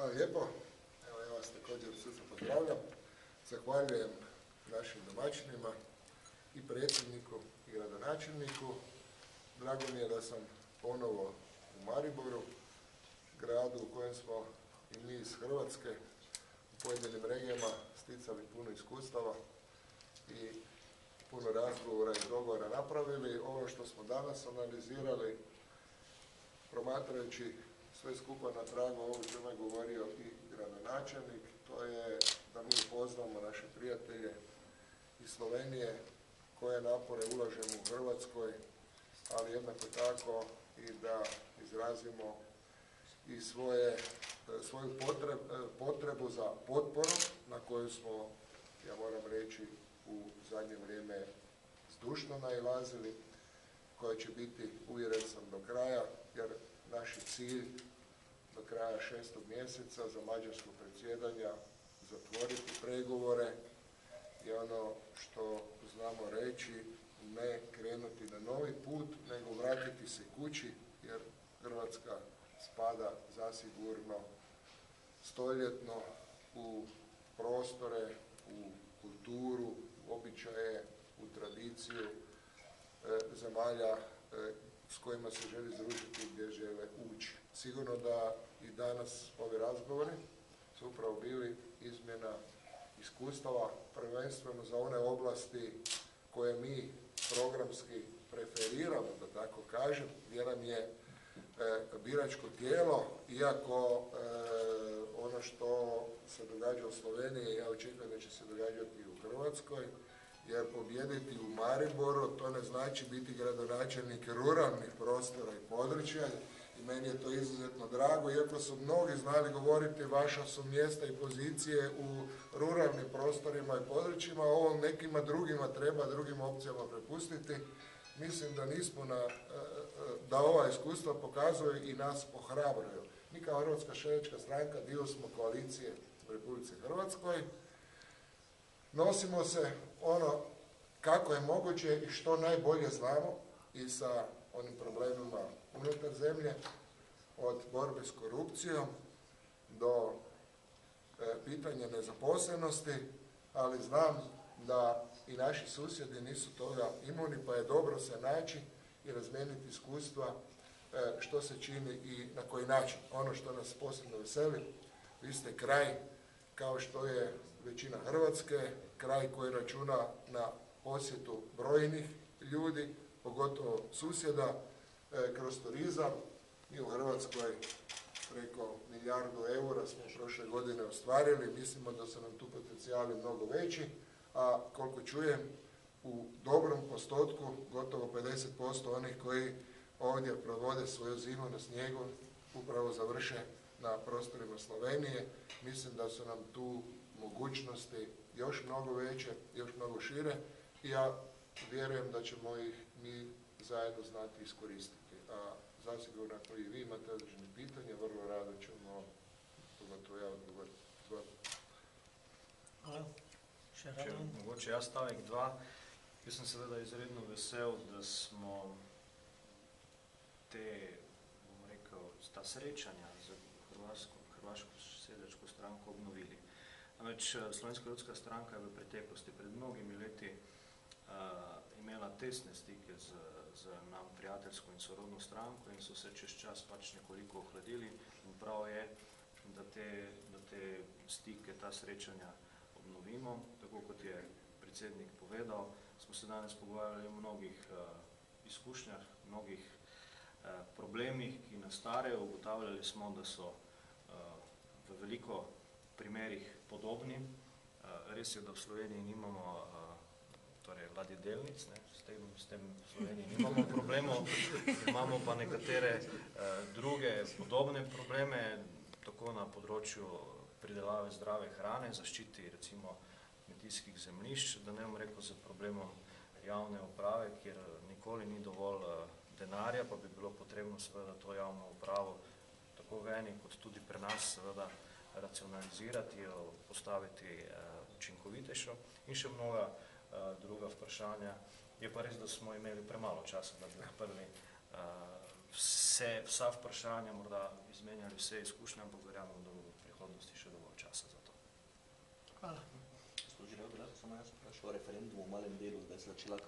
Hvala lijepo. Evo, ja vas također srce pozdravljam. Zahvaljujem našim domaćinima i predsjedniku i gradonačelniku. Drago mi je da sam ponovo u Mariboru, gradu u kojem smo i mi iz Hrvatske u pojedinim regijama sticali puno iskustava i puno razgovora i dogovora napravili. Ovo što smo danas analizirali, promatrajući sve skupa na tragu ovo što je govorio i gradonačelnik, to je da mi upoznamo naše prijatelje iz Slovenije, koje napore ulažemo u Hrvatskoj, ali jednako tako i da izrazimo i svoju potrebu za potporom na koju smo, ja moram reći, u zadnje vrijeme zdušno nailazili, koja će biti, uvjeren sam, do kraja, jer naš je cilj do kraja 6. mjeseca za mađarsko predsjedanja zatvoriti pregovore i ono što znamo reći, ne krenuti na novi put, nego vratiti se kući, jer Hrvatska spada zasigurno stoljetno u prostore, u kulturu, u običaje, u tradiciju zemalja s kojima se želi združiti gdje žele ući. Sigurno da i danas ovi razgovori su upravo bili izmjena iskustava, prvenstveno za one oblasti koje mi programski preferiramo, da tako kažem, gdje nam je biračko tijelo, iako ono što se događa u Sloveniji, ja očekujem da će se događati i u Hrvatskoj, jer pobijediti u Mariboru, to ne znači biti gradonačelnik ruralnih prostora i područja, i meni je to izuzetno drago, iako su mnogi znali govoriti vaša su mjesta i pozicije u ruralnim prostorima i područjima, ovo nekima drugima treba, drugim opcijama prepustiti. Mislim da nismo da ova iskustva pokazuju i nas ohrabruju. Mi kao Hrvatska seljačka stranka dio smo koalicije u Republici Hrvatskoj. Nosimo se ono kako je moguće i što najbolje znamo i sa onim problemima unutar zemlje, od borbe s korupcijom do pitanja nezaposlenosti, ali znam da i naši susjedi nisu toga imuni, pa je dobro se naći i razmijeniti iskustva što se čini i na koji način. Ono što nas posebno veseli, vi ste kraj, kao što je većina Hrvatske, kraj koji računa na posjetu brojnih ljudi, pogotovo susjeda, kroz turizam. Mi u Hrvatskoj preko milijardu eura smo prošle godine ostvarili, mislimo da su nam tu potencijali mnogo veći, a koliko čujem, u dobrom postotku, gotovo 50% onih koji ovdje provode svoju zimu na snijegu, upravo završe na prostorima Slovenije. Mislim da su nam tu mogućnosti još mnogo veće, još mnogo šire i ja vjerujem da ćemo ih mi zajedno znati iskoristiti. A zasigurno ako i vi imate određene pitanje, vrlo rado ćemo, pogotovo ja odgovoriti. Hvala. Mogoče jaz stavek 2. Jaz sem seveda izredno vesel, da smo ta srečanja z Hrvaško seljačko stranko obnovili. Namreč Slovenska ljudska stranka je v preteklosti pred mnogimi leti imela tesne stike z nam prijateljsko in sorodno stranko in so se čez čas pač nekoliko ohladili in prav je, da te stike, ta srečanja obnovimo. Tako kot je predsednik povedal, smo se danes pogovarjali o mnogih izkušnjah, mnogih problemih, ki nastajajo. Ugotavljali smo, da so v veliko primerih podobni. Res je, da v Sloveniji nimamo ladjedelnic, s tem v Sloveniji nimamo problemov, imamo pa nekatere druge podobne probleme, tako na področju pridelave zdrave hrane, zaščiti recimo kmetijskih zemljišč, da ne bom rekel za problemom javne uprave, kjer nikoli ni dovolj denarja, pa bi bilo potrebno seveda to javno upravo tako v eni kot tudi pri nas seveda racionalizirati, jo postaviti učinkovitejšo in še mnoga druga vprašanja. Je pa res, da smo imeli premalo časa, da bi odprli vsa vprašanja, morda izmenjali vse izkušnje, ampak verjamem, da bo v prihodnosti še dovolj časa za to. Hvala. Gospod Žirel, samo jaz vprašal o referendumu v malem delu, zdaj se začela